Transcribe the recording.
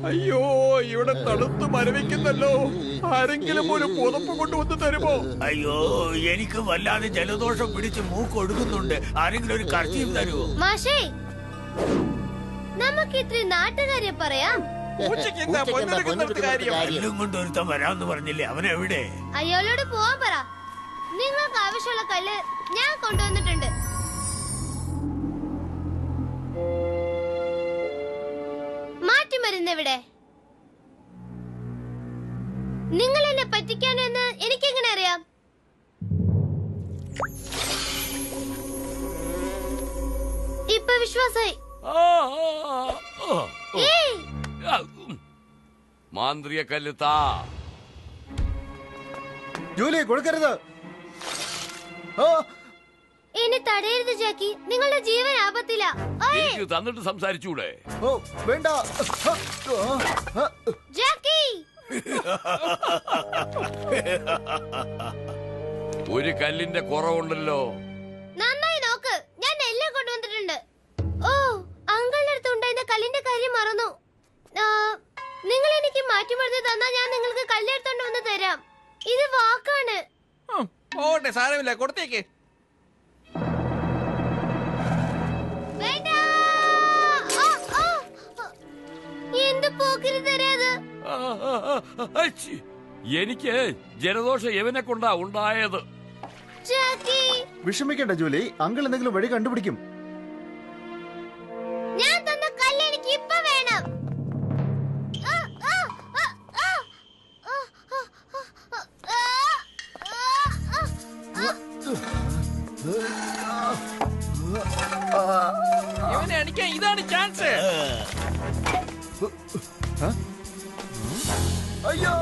അയ്യോ, ഇവിടെ തണുത്ത് മരവിക്കുന്നല്ലോ. ആരെങ്കിലും ഒരു പുതപ്പ് കൊണ്ടുവന്ന് തരുമോ? അയ്യോ, എനിക്ക് വല്ലാതെ ജലദോഷം പിടിച്ച് മൂക്കൊടുക്കുന്നുണ്ട്. ആരെങ്കിലും ഒരു കർച്ചീഫ് തരുമോ? മാഷേ, നമുക്ക് ഇത്തിരി നാട്ടുകാരെ പറയാം. എല്ലാം കൊണ്ട് ഒരുത്തം വരാമെന്ന് പറഞ്ഞില്ലേ, അവനെവിടെ? അയാളോട് പോവാൻ പറ. നിങ്ങൾക്ക് ആവശ്യമുള്ള കല്ല് ഞാൻ കൊണ്ടുവന്നിട്ടുണ്ട്. മാറ്റിമരുന്നെവിടെ? നിങ്ങൾ എന്നെ പറ്റിക്കാനെന്ന് എനിക്കെങ്ങനെ അറിയാം? ഇപ്പൊ വിശ്വാസായി. മാന്ത്രിക കല്ലുത്താ. ജൂലി കൊടുക്കരുത്. എന്നെ തടയരുത് ജാക്കി, നിങ്ങളുടെ ജീവൻ ആപത്തില്ല. എനിക്ക് തന്നിട്ട് സംസാരിച്ചൂടെ? ഓ വേണ്ട ജാക്കി. ഒരു കല്ലിന്റെ കുറവുണ്ടല്ലോ. നന്നായി നോക്ക്, ഞാൻ എല്ലാം കൊണ്ടുവന്നിട്ടുണ്ട്. ഓ, അങ്കിളിന്റെ അടുത്ത് ഉണ്ടായിരുന്ന കല്ലിന്റെ കാര്യം മറന്നു. നിങ്ങൾ എനിക്ക് മാറ്റിമരുന്ന് തന്നാ ഞാൻ നിങ്ങൾക്ക് കല്ലെടുത്തോണ്ട് വന്ന് തരാം. ഇത് വാക്കാണ്. ഓട്ടെ, സാരമില്ല, കൊടുത്തേക്ക്. എന്ത് പോക്കിരി തരാത്? എനിക്ക് ജലദോഷം എവനെ കൊണ്ടാ ഉണ്ടായത്. വിഷമിക്കണ്ട ജൂലി, അങ്കിൾ എന്തെങ്കിലും വഴി കണ്ടുപിടിക്കും. ഞാൻ തന്ന കല്ല് എനിക്ക് ഇപ്പൊ വേണം. ഇവനെ അടിക്കാൻ ഇതാണ് ചാൻസ്. അയ്യോ,